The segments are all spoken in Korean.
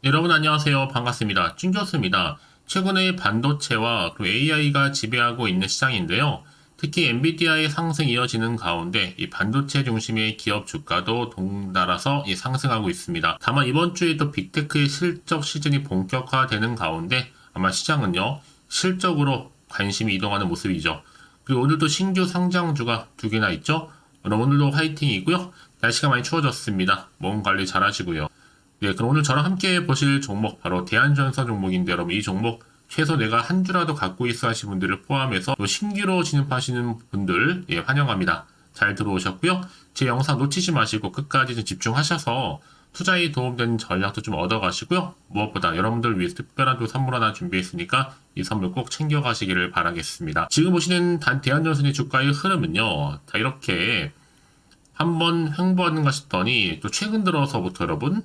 여러분 안녕하세요. 반갑습니다. 찐교수입니다. 최근에 반도체와 AI가 지배하고 있는 시장인데요. 특히 엔비디아의 상승이 이어지는 가운데 이 반도체 중심의 기업 주가도 동달아서 상승하고 있습니다. 다만 이번 주에 또 빅테크의 실적 시즌이 본격화되는 가운데 아마 시장은요, 실적으로 관심이 이동하는 모습이죠. 그리고 오늘도 신규 상장주가 두 개나 있죠. 오늘도 화이팅이고요. 날씨가 많이 추워졌습니다. 몸 관리 잘 하시고요. 네, 그럼 오늘 저랑 함께 보실 종목 바로 대한전선 종목인데 여러분 이 종목 최소 내가 한 주라도 갖고 있어 하시는 분들을 포함해서 또 신규로 진입하시는 분들 환영합니다. 잘 들어오셨고요. 제 영상 놓치지 마시고 끝까지 좀 집중하셔서 투자에 도움되는 전략도 좀 얻어가시고요. 무엇보다 여러분들 위해서 특별한 또 선물 하나 준비했으니까 이 선물 꼭 챙겨가시기를 바라겠습니다. 지금 보시는 대한전선의 주가의 흐름은요. 자, 이렇게 한번 횡보하는가 싶더니 또 최근 들어서부터 여러분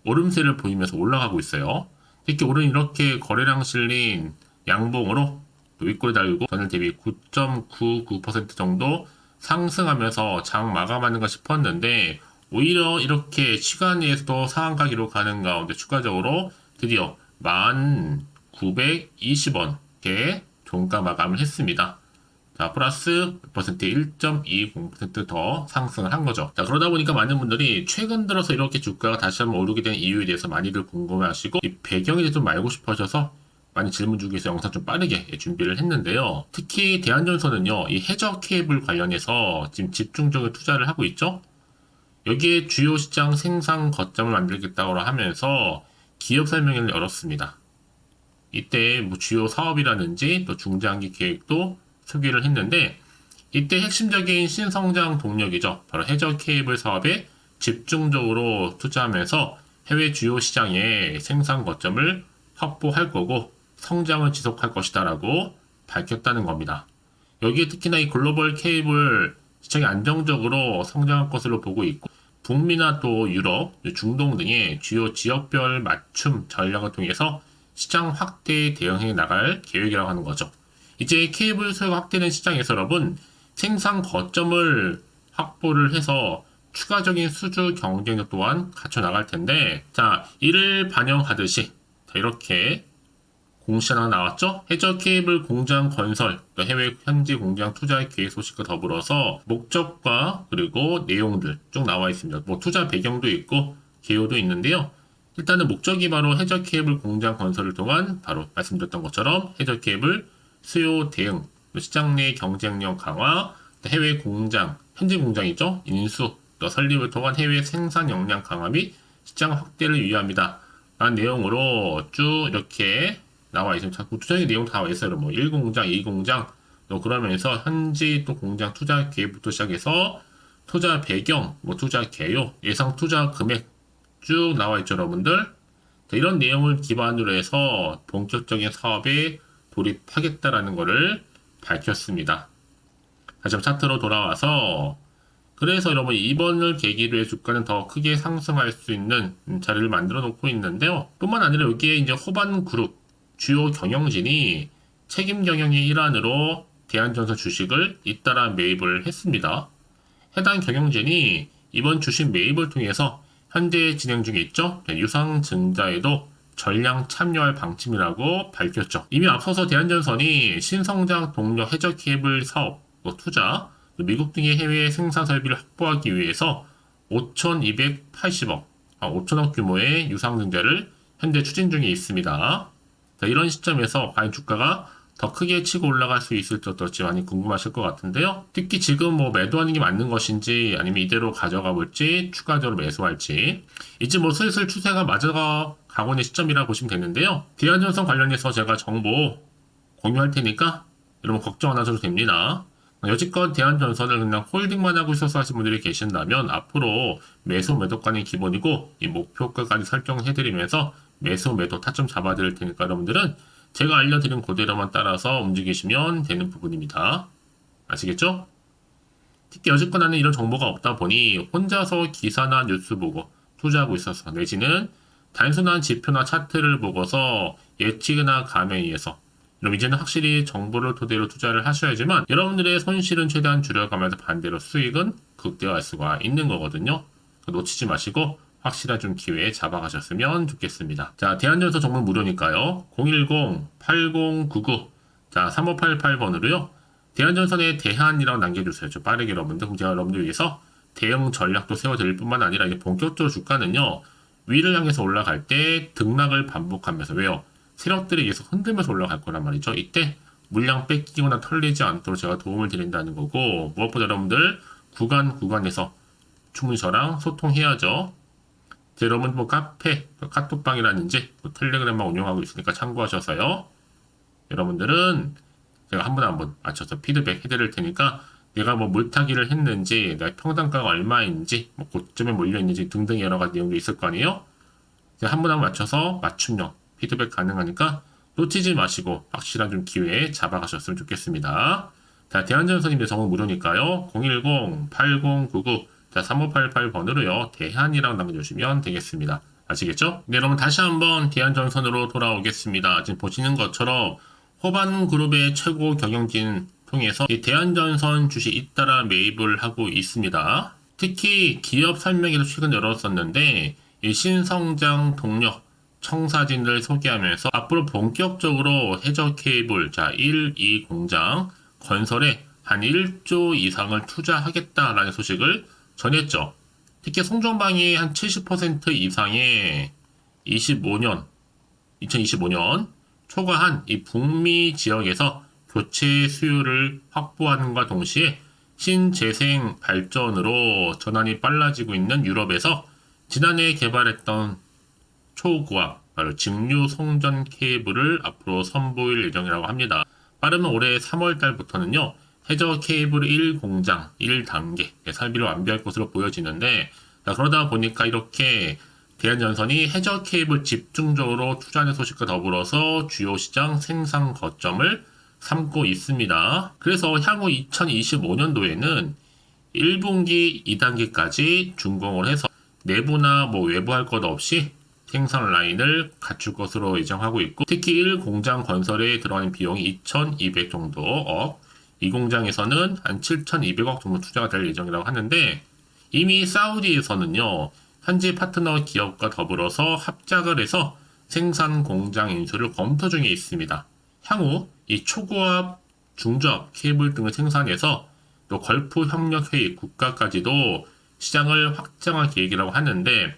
오름세를 보이면서 올라가고 있어요. 특히 오른 이렇게 거래량 실린 양봉으로 윗골 달고 전일 대비 9.99% 정도 상승하면서 장 마감하는가 싶었는데 오히려 이렇게 시간에서도 상한가 기록하는 가운데 추가적으로 드디어 1920원에 종가 마감을 했습니다. 자, 플러스 몇 퍼센트 1.20%더 상승을 한 거죠. 자, 그러다 보니까 많은 분들이 최근 들어서 이렇게 주가가 다시 한번 오르게 된 이유에 대해서 많이들 궁금해 하시고, 이 배경에 대해서 좀 알고 싶어 하셔서 많이 질문 주기 위해서 영상 좀 빠르게 준비를 했는데요. 특히 대한전선은요, 이 해저 케이블 관련해서 지금 집중적으로 투자를 하고 있죠. 여기에 주요 시장 생산 거점을 만들겠다고 하면서 기업 설명회를 열었습니다. 이때 뭐 주요 사업이라든지 또 중장기 계획도 소개를 했는데 이때 핵심적인 신성장 동력이죠. 바로 해저 케이블 사업에 집중적으로 투자하면서 해외 주요 시장의 생산 거점을 확보할 거고 성장을 지속할 것이다라고 밝혔다는 겁니다. 여기에 특히나 이 글로벌 케이블 시장이 안정적으로 성장할 것으로 보고 있고 북미나 또 유럽, 중동 등의 주요 지역별 맞춤 전략을 통해서 시장 확대에 대응해 나갈 계획이라고 하는 거죠. 이제 케이블 수요가 확대된 시장에서 여러분 생산 거점을 확보를 해서 추가적인 수주 경쟁력 또한 갖춰 나갈 텐데 자 이를 반영하듯이 자, 이렇게 공시 하나 나왔죠? 해저 케이블 공장 건설, 또 해외 현지 공장 투자 계획 소식과 더불어서 목적과 그리고 내용들 쭉 나와 있습니다. 뭐 투자 배경도 있고 개요도 있는데요. 일단은 목적이 바로 해저 케이블 공장 건설을 통한 바로 말씀드렸던 것처럼 해저 케이블 수요 대응, 시장 내 경쟁력 강화, 해외 공장, 현지 공장이죠. 인수, 또 설립을 통한 해외 생산 역량 강화 및 시장 확대를 위함이다. 라는 내용으로 쭉 이렇게 나와 있습니다. 자꾸 투자의 내용 다 나와 있어요. 뭐 1공장, 2공장, 또 그러면서 현지 또 공장 투자 계획부터 시작해서 투자 배경, 뭐 투자 개요, 예상 투자 금액 쭉 나와 있죠, 여러분들. 이런 내용을 기반으로 해서 본격적인 사업에 돌입하겠다라는 것을 밝혔습니다. 다시 한번 차트로 돌아와서 그래서 여러분 이번을 계기로 해 주가는 더 크게 상승할 수 있는 자리를 만들어 놓고 있는데요. 뿐만 아니라 여기에 이제 호반 그룹 주요 경영진이 책임 경영의 일환으로 대한전선 주식을 잇따라 매입을 했습니다. 해당 경영진이 이번 주식 매입을 통해서 현재 진행 중에 있죠. 유상증자에도 전량 참여할 방침이라고 밝혔죠. 이미 앞서서 대한전선이 신성장 동력 해저 케이블 사업, 투자, 미국 등의 해외 생산 설비를 확보하기 위해서 5,280억, 5천억 규모의 유상증자를 현재 추진 중에 있습니다. 자, 이런 시점에서 과연 주가가 더 크게 치고 올라갈 수 있을지 어떨지 많이 궁금하실 것 같은데요. 특히 지금 뭐 매도하는 게 맞는 것인지 아니면 이대로 가져가 볼지 추가적으로 매수할지 이제 뭐 슬슬 추세가 맞아가고 있는 시점이라 보시면 되는데요. 대한전선 관련해서 제가 정보 공유할 테니까 여러분 걱정 안 하셔도 됩니다. 여지껏 대한전선을 그냥 홀딩만 하고 있어서 하신 분들이 계신다면 앞으로 매수 매도가는 기본이고 이 목표가까지 설정해드리면서 매수 매도 타점 잡아드릴 테니까 여러분들은 제가 알려드린 그대로만 따라서 움직이시면 되는 부분입니다. 아시겠죠? 특히 여지껏 나는 이런 정보가 없다 보니 혼자서 기사나 뉴스 보고 투자하고 있어서 내지는 단순한 지표나 차트를 보고서 예측이나 감에 의해서 그럼 이제는 확실히 정보를 토대로 투자를 하셔야지만 여러분들의 손실은 최대한 줄여가면서 반대로 수익은 극대화할 수가 있는 거거든요. 놓치지 마시고 확실한 좀 기회에 잡아가셨으면 좋겠습니다. 자, 대한전선 정말 무료니까요. 010-8099 자, 3588번으로요. 대한전선에 대한이라고 남겨주세요. 좀 빠르게 여러분들. 그럼 제가 여러분들 위해서 대응 전략도 세워드릴 뿐만 아니라 이제 본격적으로 주가는요. 위를 향해서 올라갈 때 등락을 반복하면서 왜요? 세력들이 계속 흔들면서 올라갈 거란 말이죠. 이때 물량 뺏기거나 털리지 않도록 제가 도움을 드린다는 거고 무엇보다 여러분들 구간에서 충분히 저랑 소통해야죠. 여러분 뭐 카페, 카톡방이라든지 뭐 텔레그램만 운영하고 있으니까 참고하셔서요. 여러분들은 제가 한 번 한 번 맞춰서 피드백 해드릴 테니까 내가 뭐 물타기를 했는지, 내가 평단가가 얼마인지, 뭐 고점에 몰려있는지 등등 여러 가지 내용도 있을 거 아니에요? 제가 한 번 한 번 맞춰서 맞춤형 피드백 가능하니까 놓치지 마시고 확실한 좀 기회에 잡아가셨으면 좋겠습니다. 자, 대한전선인데 정보 무료니까요. 010-8099 자, 3588번으로요. 대한이라고 남겨주시면 되겠습니다. 아시겠죠? 네, 여러분 다시 한번 대한전선으로 돌아오겠습니다. 지금 보시는 것처럼 호반 그룹의 최고 경영진 통해서 이 대한전선 주식 잇따라 매입을 하고 있습니다. 특히 기업 설명회도 최근 열었었는데 이 신성장 동력 청사진을 소개하면서 앞으로 본격적으로 해저 케이블 자 1, 2 공장 건설에 한 1조 이상을 투자하겠다라는 소식을 전했죠. 특히 송전방이 한 70% 이상의 2025년 초과한 이 북미 지역에서 교체 수요를 확보하는과 동시에 신재생 발전으로 전환이 빨라지고 있는 유럽에서 지난해 개발했던 초고압 바로 직류 송전 케이블을 앞으로 선보일 예정이라고 합니다. 빠르면 올해 3월 달부터는요. 해저 케이블 1 공장 1단계 설비를 완비할 것으로 보여지는데 그러다 보니까 이렇게 대한전선이 해저 케이블 집중적으로 투자하는 소식과 더불어서 주요 시장 생산 거점을 삼고 있습니다. 그래서 향후 2025년도에는 1분기 2단계까지 준공을 해서 내부나 뭐 외부 할 것 없이 생산 라인을 갖출 것으로 예정하고 있고 특히 1공장 건설에 들어가는 비용이 2,200 정도 이 공장에서는 한 7,200억 정도 투자가 될 예정이라고 하는데 이미 사우디에서는요 현지 파트너 기업과 더불어서 합작을 해서 생산 공장 인수를 검토 중에 있습니다. 향후 이 초고압, 중저압 케이블 등을 생산해서 또 걸프 협력회의 국가까지도 시장을 확장할 계획이라고 하는데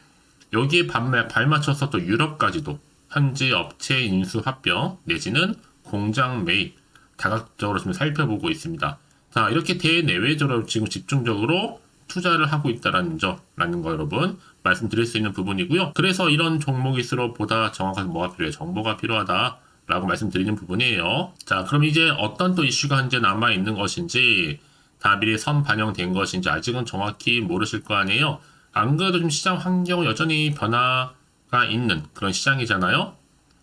여기에 발맞춰서 또 유럽까지도 현지 업체 인수 합병 내지는 공장 매입 다각적으로 좀 살펴보고 있습니다. 자, 이렇게 대내외적으로 지금 집중적으로 투자를 하고 있다라는 거 여러분 말씀드릴 수 있는 부분이고요. 그래서 이런 종목일수록 보다 정확하게 뭐가 필요해? 정보가 필요하다라고 말씀드리는 부분이에요. 자, 그럼 이제 어떤 또 이슈가 현재 남아있는 것인지 다 미리 선반영된 것인지 아직은 정확히 모르실 거 아니에요. 안 그래도 좀 시장 환경은 여전히 변화가 있는 그런 시장이잖아요.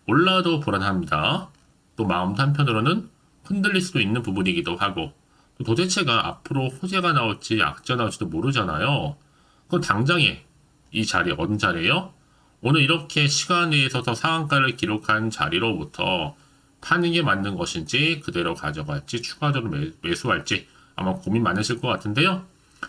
올라도 불안합니다. 또 마음도 한편으로는 흔들릴 수도 있는 부분이기도 하고 또 도대체가 앞으로 호재가 나올지 악재가 나올지도 모르잖아요. 그럼 당장에 이 자리 어느 자리예요? 오늘 이렇게 시간에 있어서 상한가를 기록한 자리로부터 파는 게 맞는 것인지 그대로 가져갈지 추가적으로 매수할지 아마 고민 많으실 것 같은데요.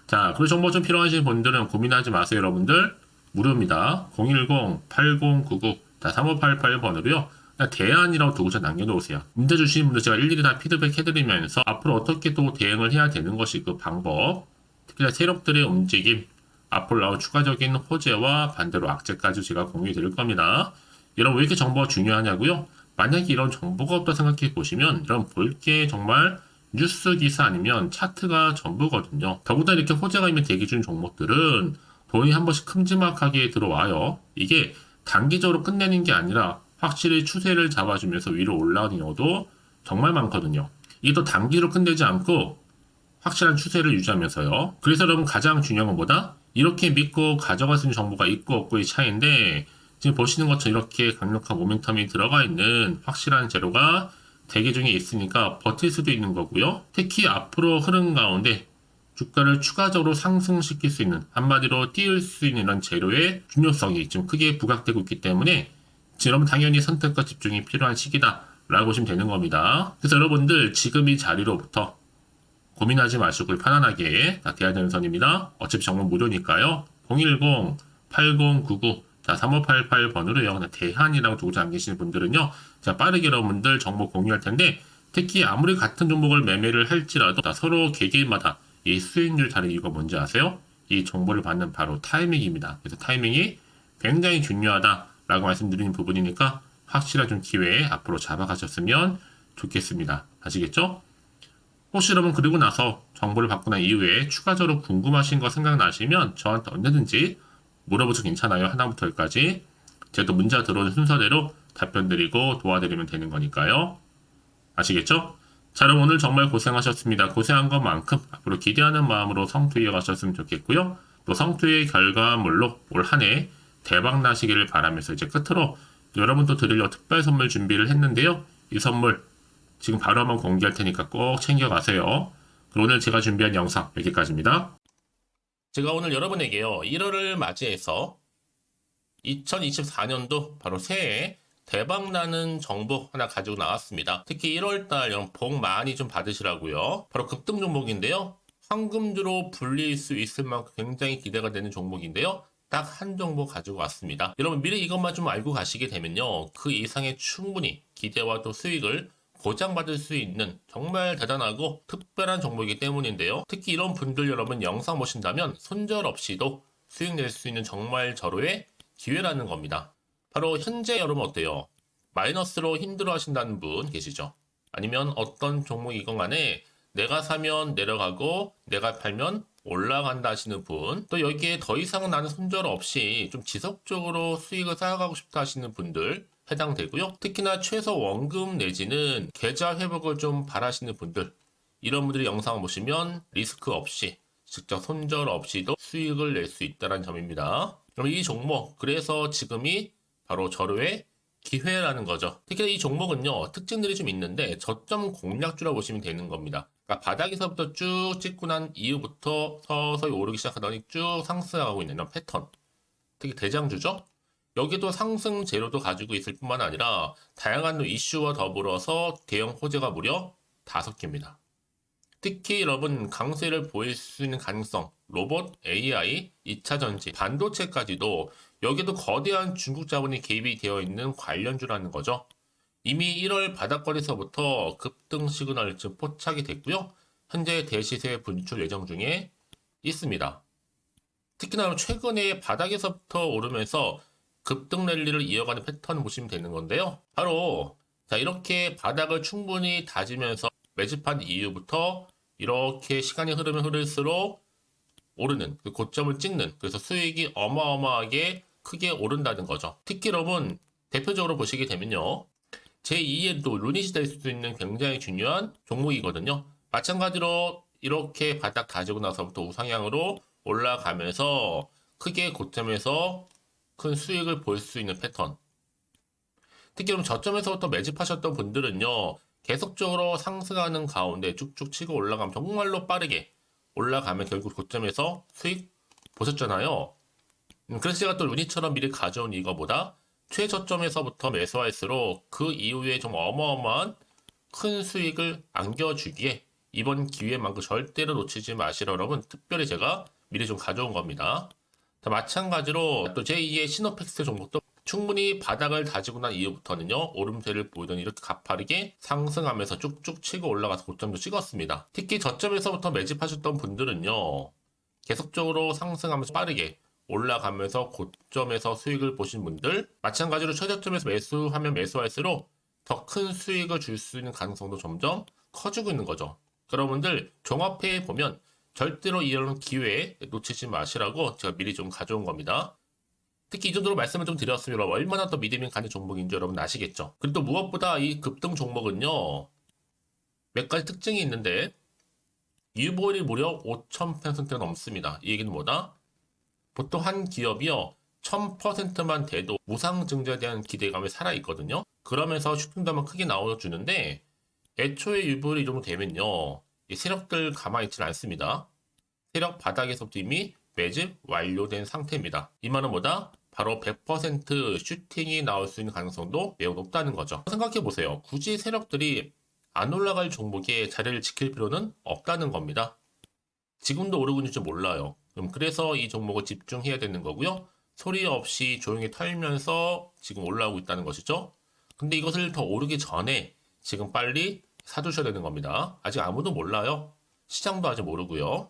자, 그리고 정보 좀 필요하신 분들은 고민하지 마세요, 여러분들. 무료입니다. 010-8099 3588번으로요. 대안이라고 두고서 남겨놓으세요. 문제 주시는 분들 제가 일일이 다 피드백 해드리면서 앞으로 어떻게 또 대응을 해야 되는 것이 그 방법, 특히나 세력들의 움직임, 앞으로 나올 추가적인 호재와 반대로 악재까지 제가 공유해 드릴 겁니다. 여러분 왜 이렇게 정보가 중요하냐고요? 만약에 이런 정보가 없다 생각해 보시면 여러분 볼 게 정말 뉴스 기사 아니면 차트가 전부거든요. 더구나 이렇게 호재가 있는 대기 중 종목들은 돈이 한 번씩 큼지막하게 들어와요. 이게 단기적으로 끝내는 게 아니라 확실히 추세를 잡아주면서 위로 올라오는 경우도 정말 많거든요. 이게 또 단기로 끝내지 않고 확실한 추세를 유지하면서요. 그래서 여러분 가장 중요한 건 뭐다? 이렇게 믿고 가져갈 수 있는 정보가 있고 없고의 차이인데 지금 보시는 것처럼 이렇게 강력한 모멘텀이 들어가 있는 확실한 재료가 대기 중에 있으니까 버틸 수도 있는 거고요. 특히 앞으로 흐름 가운데 주가를 추가적으로 상승시킬 수 있는 한마디로 띄울 수 있는 이런 재료의 중요성이 지금 크게 부각되고 있기 때문에 여러분 당연히 선택과 집중이 필요한 시기다 라고 보시면 되는 겁니다. 그래서 여러분들 지금 이 자리로부터 고민하지 마시고 편안하게 대한전선입니다. 어차피 정보 무료니까요. 8099 자, 3588번으로요. 대한이라고 두고 안 계시는 분들은요. 자, 빠르게 여러분들 정보 공유할 텐데 특히 아무리 같은 종목을 매매를 할지라도 자, 서로 개개인마다 이 수익률 다른 이유가 뭔지 아세요? 이 정보를 받는 바로 타이밍입니다. 그래서 타이밍이 굉장히 중요하다라고 말씀드리는 부분이니까 확실한 좀 기회에 앞으로 잡아가셨으면 좋겠습니다. 아시겠죠? 혹시 여러분 그리고 나서 정보를 받고 난 이후에 추가적으로 궁금하신 거 생각나시면 저한테 언제든지 물어보셔도 괜찮아요. 하나부터 열까지. 제가 또 문자 들어오는 순서대로 답변 드리고 도와드리면 되는 거니까요. 아시겠죠? 자, 여러분 오늘 정말 고생하셨습니다. 고생한 것만큼 앞으로 기대하는 마음으로 성투 이어가셨으면 좋겠고요. 또 성투의 결과물로 올 한 해 대박 나시기를 바라면서 이제 끝으로 여러분도 드리려 특별 선물 준비를 했는데요. 이 선물 지금 바로 한번 공개할 테니까 꼭 챙겨가세요. 그럼 오늘 제가 준비한 영상 여기까지입니다. 제가 오늘 여러분에게요. 1월을 맞이해서 2024년도 바로 새해 대박나는 정보 하나 가지고 나왔습니다. 특히 1월달 여러분 복 많이 좀 받으시라고요. 바로 급등 종목인데요. 황금주로 불릴 수 있을 만큼 굉장히 기대가 되는 종목인데요. 딱 한 종목 가지고 왔습니다. 여러분 미리 이것만 좀 알고 가시게 되면요. 그 이상의 충분히 기대와 또 수익을 보장받을 수 있는 정말 대단하고 특별한 종목이기 때문인데요. 특히 이런 분들 여러분 영상 보신다면 손절 없이도 수익 낼 수 있는 정말 절호의 기회라는 겁니다. 바로 현재 여러분 어때요? 마이너스로 힘들어 하신다는 분 계시죠? 아니면 어떤 종목이건 간에 내가 사면 내려가고 내가 팔면 올라간다 하시는 분, 또 여기에 더 이상 나는 손절 없이 좀 지속적으로 수익을 쌓아가고 싶다 하시는 분들 해당되고요. 특히나 최소 원금 내지는 계좌 회복을 좀 바라시는 분들, 이런 분들이 영상을 보시면 리스크 없이 직접 손절 없이도 수익을 낼 수 있다는 점입니다. 그럼 이 종목, 그래서 지금이 바로 절호의 기회라는 거죠. 특히 이 종목은요, 특징들이 좀 있는데 저점 공략주라고 보시면 되는 겁니다. 그러니까 바닥에서부터 쭉 찍고 난 이후부터 서서히 오르기 시작하더니 쭉 상승하고 있는 이런 패턴. 특히 대장주죠. 여기도 상승 재료도 가지고 있을 뿐만 아니라 다양한 이슈와 더불어서 대형 호재가 무려 5개입니다. 특히 여러분 강세를 보일 수 있는 가능성, 로봇, AI, 2차 전지, 반도체까지도 여기도 거대한 중국 자본이 개입이 되어 있는 관련주라는 거죠. 이미 1월 바닥거리에서부터 급등 시그널 즉 포착이 됐고요. 현재 대시세 분출 예정 중에 있습니다. 특히나 최근에 바닥에서부터 오르면서 급등 랠리를 이어가는 패턴을 보시면 되는 건데요. 바로 자 이렇게 바닥을 충분히 다지면서 매집한 이후부터 이렇게 시간이 흐르면 흐를수록 오르는 그 고점을 찍는, 그래서 수익이 어마어마하게 크게 오른다는 거죠. 특히 여러분 대표적으로 보시게 되면요. 제2의 또 루닛이 될 수 있는 굉장히 중요한 종목이거든요. 마찬가지로 이렇게 바닥 다지고 나서부터 우상향으로 올라가면서 크게 고점에서 큰 수익을 볼 수 있는 패턴. 특히 그럼 저점에서부터 매집하셨던 분들은요. 계속적으로 상승하는 가운데 쭉쭉 치고 올라가면 정말로 빠르게 올라가면 결국 고점에서 수익 보셨잖아요. 그래서 제가 또 루닛처럼 미리 가져온 이거보다 최저점에서부터 매수할수록 그 이후에 좀 어마어마한 큰 수익을 안겨주기에 이번 기회만큼 절대로 놓치지 마시라 여러분 특별히 제가 미리 좀 가져온 겁니다. 자, 마찬가지로 또 제2의 시노펙스 종목도 충분히 바닥을 다지고 난 이후부터는요 오름세를 보이더니 이렇게 가파르게 상승하면서 쭉쭉 치고 올라가서 고점도 찍었습니다. 특히 저점에서부터 매집하셨던 분들은요 계속적으로 상승하면서 빠르게 올라가면서 고점에서 수익을 보신 분들, 마찬가지로 최저점에서 매수하면 매수할수록 더 큰 수익을 줄 수 있는 가능성도 점점 커지고 있는 거죠. 여러분들 종합해 보면 절대로 이런 기회에 놓치지 마시라고 제가 미리 좀 가져온 겁니다. 특히 이 정도로 말씀을 좀 드렸으면 여러분 얼마나 더 믿음이 가는 종목인지 여러분 아시겠죠? 그리고 또 무엇보다 이 급등 종목은요 몇 가지 특징이 있는데 유보율이 무려 5,000%가 넘습니다. 이 얘기는 뭐다? 보통 한 기업이요 1000%만 돼도 무상증자에 대한 기대감이 살아있거든요. 그러면서 슈팅도 한번 크게 나와주는데 애초에 유보율이 이 정도 되면요 이 세력들 가만히 있지는 않습니다. 세력 바닥에서부터 이미 매집 완료된 상태입니다. 이 말은 뭐다? 바로 100% 슈팅이 나올 수 있는 가능성도 매우 높다는 거죠. 생각해보세요. 굳이 세력들이 안 올라갈 종목에 자리를 지킬 필요는 없다는 겁니다. 지금도 오르고 있는지 몰라요. 그럼 그래서 이 종목을 집중해야 되는 거고요. 소리 없이 조용히 털면서 지금 올라오고 있다는 것이죠. 근데 이것을 더 오르기 전에 지금 빨리 사두셔야 되는 겁니다. 아직 아무도 몰라요. 시장도 아직 모르고요.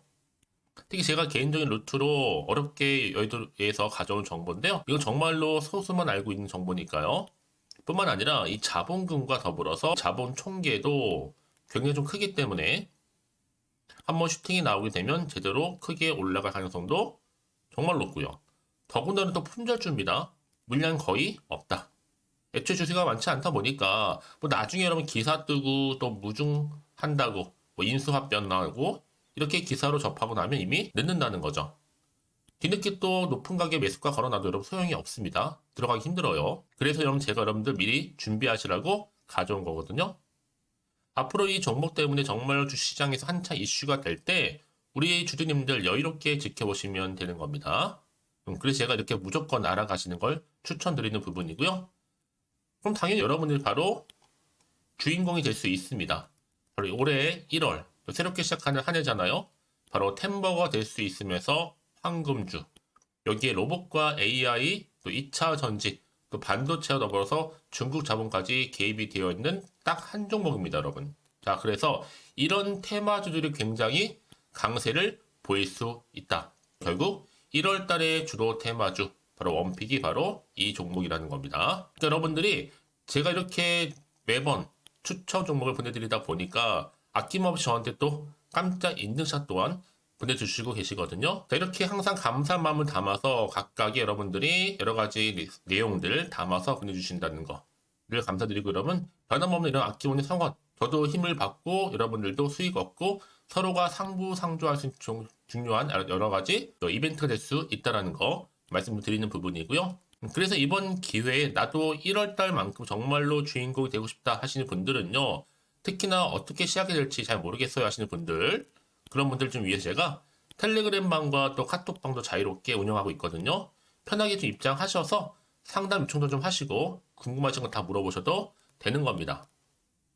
특히 제가 개인적인 루트로 어렵게 여의도에서 가져온 정보인데요. 이건 정말로 소수만 알고 있는 정보니까요. 뿐만 아니라 이 자본금과 더불어서 자본 총계도 굉장히 좀 크기 때문에 한번 슈팅이 나오게 되면 제대로 크게 올라갈 가능성도 정말 높고요. 더군다나 또 품절주입니다. 물량 거의 없다. 애초에 주식가 많지 않다 보니까 뭐 나중에 여러분 기사 뜨고 또 무중한다고 뭐 인수합병 나오고 이렇게 기사로 접하고 나면 이미 늦는다는 거죠. 뒤늦게 또 높은 가격 매수가 걸어놔도 여러분 소용이 없습니다. 들어가기 힘들어요. 그래서 여러분 제가 여러분들 미리 준비하시라고 가져온 거거든요. 앞으로 이 종목 때문에 정말 주시장에서 한창 이슈가 될 때 우리 주주님들 여유롭게 지켜보시면 되는 겁니다. 그래서 제가 이렇게 무조건 알아가시는 걸 추천드리는 부분이고요. 그럼 당연히 여러분들이 바로 주인공이 될 수 있습니다. 바로 올해 1월 새롭게 시작하는 한 해잖아요. 바로 템버가 될 수 있으면서 황금주, 여기에 로봇과 AI, 또 2차 전지, 또 반도체와 더불어서 중국 자본까지 개입이 되어 있는 딱 한 종목입니다, 여러분. 자, 그래서 이런 테마주들이 굉장히 강세를 보일 수 있다. 결국 1월 달에 주로 테마주, 바로 원픽이 바로 이 종목이라는 겁니다. 그러니까 여러분들이 제가 이렇게 매번 추천 종목을 보내드리다 보니까 아낌없이 저한테 또 깜짝 인증샷 또한 보내주시고 계시거든요. 자, 이렇게 항상 감사한 마음을 담아서 각각의 여러분들이 여러 가지 내용들 담아서 보내주신다는 거를 감사드리고 여러분 변함없는 이런 아낌없는 성원 저도 힘을 받고 여러분들도 수익 얻고 서로가 상부상조할 수 있는 중요한 여러 가지 이벤트가 될 수 있다는 거 말씀드리는 부분이고요. 그래서 이번 기회에 나도 1월달만큼 정말로 주인공이 되고 싶다 하시는 분들은요. 특히나 어떻게 시작이 될지 잘 모르겠어요 하시는 분들 그런 분들 좀 위해서 제가 텔레그램 방과 또 카톡방도 자유롭게 운영하고 있거든요. 편하게 좀 입장하셔서 상담 요청도 좀 하시고 궁금하신 거 다 물어보셔도 되는 겁니다.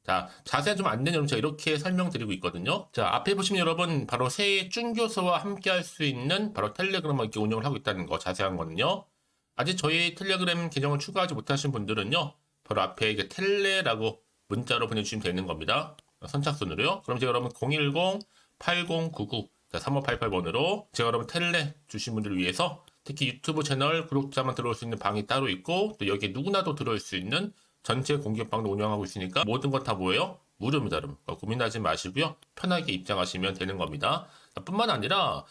자, 자세한 좀 안내는 여러분 제가 이렇게 설명드리고 있거든요. 자, 앞에 보시면 여러분 바로 새해 쭌교수와 함께 할 수 있는 바로 텔레그램을 이렇게 운영을 하고 있다는 거 자세한 거는요. 아직 저희 텔레그램 계정을 추가하지 못하신 분들은요. 바로 앞에 이게 텔레라고 문자로 보내주시면 되는 겁니다. 선착순으로요. 그럼 제가 여러분 010-8099-3588번으로 제가 여러분 텔레 주신 분들을 위해서 특히 유튜브 채널 구독자만 들어올 수 있는 방이 따로 있고 또 여기에 누구나도 들어올 수 있는 전체 공개방도 운영하고 있으니까 모든 것 다 뭐예요? 무료입니다, 여러분. 고민하지 마시고요. 편하게 입장하시면 되는 겁니다. 뿐만 아니라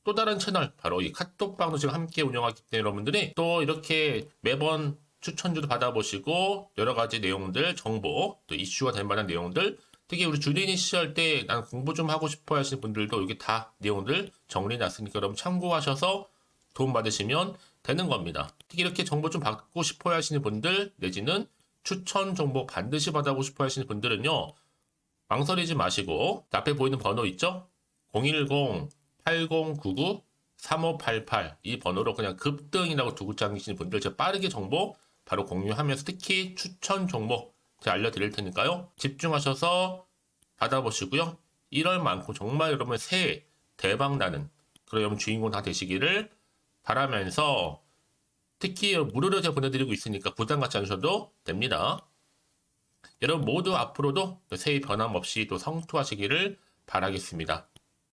또 다른 채널, 바로 이 카톡방도 지금 함께 운영하기 때문에 여러분들이 또 이렇게 매번 추천주도 받아보시고 여러 가지 내용들, 정보, 또 이슈가 될 만한 내용들 특히 우리 주린이 시절 때 난 공부 좀 하고 싶어 하시는 분들도 여기 다 내용들 정리해놨으니까 여러분 참고하셔서 도움 받으시면 되는 겁니다. 특히 이렇게 정보 좀 받고 싶어 하시는 분들 내지는 추천 정보 반드시 받아보고 싶어 하시는 분들은요. 망설이지 마시고 앞에 보이는 번호 있죠? 010-8099-3588 이 번호로 그냥 급등이라고 두고 당기시는 분들 제가 빠르게 정보 바로 공유하면서 특히 추천 종목 제가 알려드릴 테니까요. 집중하셔서 받아보시고요. 1월만큼 정말 여러분 새해 대박나는 그런 여러분 주인공 다 되시기를 바라면서 특히 무료로 제가 보내드리고 있으니까 부담 갖지 않으셔도 됩니다. 여러분 모두 앞으로도 새해 변함없이 또 성투하시기를 바라겠습니다.